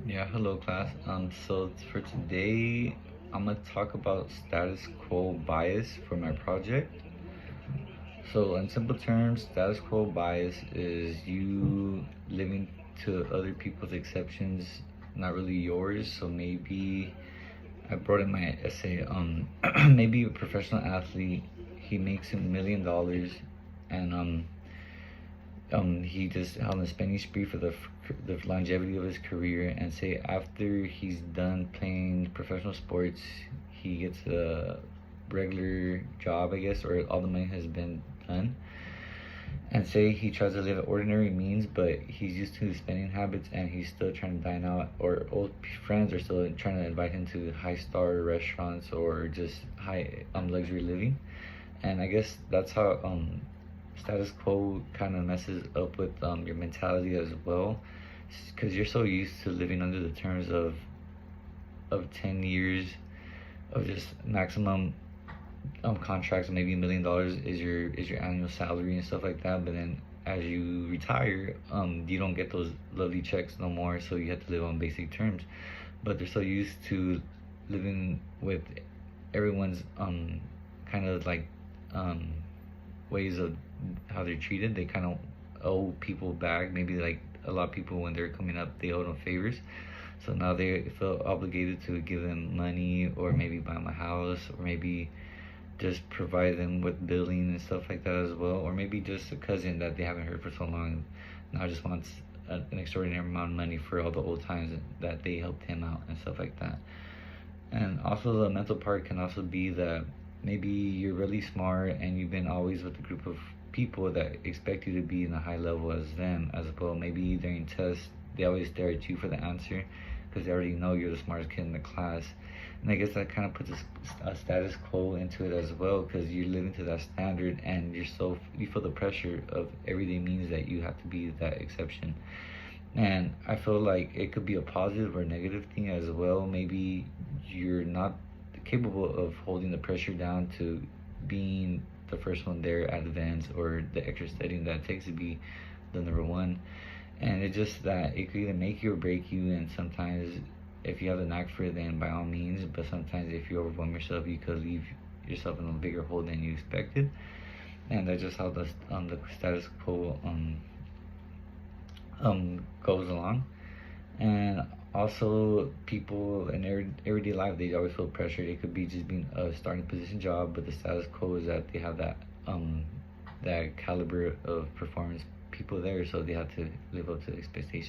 Yeah, hello class. So for today, I'm gonna talk about status quo bias for my project. So in simple terms, status quo bias is you living to other people's exceptions, not really yours. So maybe I brought in my essay. Maybe a professional athlete, he makes $1 million, and he just on a spending spree for the longevity of his career, and say after he's done playing professional sports, he gets a regular job, I guess, or all the money has been done, and say he tries to live at ordinary means, but he's used to his spending habits and he's still trying to dine out, or old friends are still trying to invite him to high star restaurants or just high luxury living. And I guess that's how status quo kind of messes up with your mentality as well, because you're so used to living under the terms of 10 years of just maximum contracts. Maybe $1 million is your annual salary and stuff like that, but then as you retire, you don't get those lovely checks no more, so you have to live on basic terms. But they're so used to living with everyone's kind of like um ways of how they're treated. They kind of owe people back. Maybe like a lot of people when they're coming up, they owe them favors. So now they feel obligated to give them money, or maybe buy them a house, or maybe just provide them with billing and stuff like that as well. Or maybe just a cousin that they haven't heard for so long now just wants an extraordinary amount of money for all the old times that they helped him out and stuff like that. And also the mental part can also be that maybe you're really smart and you've been always with a group of people that expect you to be in a high level as them as well. Maybe during tests, they always stare at you for the answer because they already know you're the smartest kid in the class. And I guess that kind of puts a status quo into it as well, because you're living to that standard and you feel the pressure of everyday means that you have to be that exception. And I feel like it could be a positive or negative thing as well. Maybe you're not capable of holding the pressure down to being the first one there at events, or the extra studying that it takes to be the number one. And it's just that it could either make you or break you. And sometimes, if you have the knack for it, then by all means. But sometimes, if you overwhelm yourself, you could leave yourself in a bigger hole than you expected. And that's just how the status quo goes along. And also, people in everyday life, they always feel pressured. It could be just being a starting position job, but the status quo is that they have that caliber of performance people there, so they have to live up to the expectations.